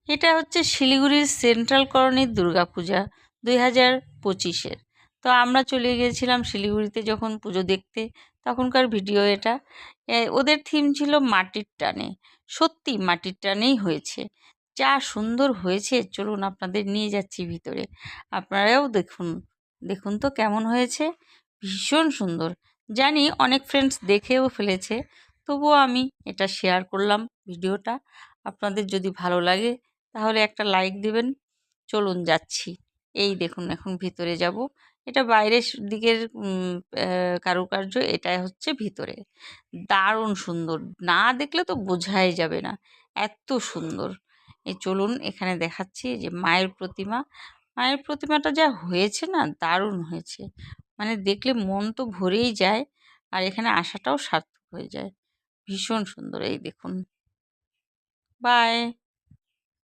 এটা হচ্ছে শিলিগুড়ির সেন্ট্রাল কলোনির দুর্গাপূজা 2025-এর। তো আমরা চলে গিয়েছিলাম শিলিগুড়িতে যখন পুজো দেখতে, তখনকার ভিডিও এটা। ওদের থিম ছিল মাটির টানে। সত্যি মাটির টানেই হয়েছে, যা সুন্দর হয়েছে। চলুন আপনাদের নিয়ে যাচ্ছি ভিতরে, আপনারাও দেখুন। দেখুন তো কেমন হয়েছে, ভীষণ সুন্দর। জানি অনেক ফ্রেন্ডস দেখেও ফেলেছে, তবুও আমি এটা শেয়ার করলাম ভিডিওটা। আপনাদের যদি ভালো লাগে তাহলে একটা লাইক দিবেন। চলুন যাচ্ছি। এই দেখুন এখন ভিতরে যাব। এটা বাইরের দিকের কারুকার্য, এটা হচ্ছে ভিতরে। দারুণ সুন্দর, না দেখলে তো বোঝাই যাবে না, এত সুন্দর। এই চলুন, এখানে দেখাচ্ছি যে মায়ের প্রতিমা। মায়ের প্রতিমাটা যা হয়েছে না, দারুণ হয়েছে। মানে দেখলে মন তো ভরেই যায়, আর এখানে আসাটাও সার্থক হয়ে যায়। ভীষণ সুন্দর, এই দেখুন। বাই।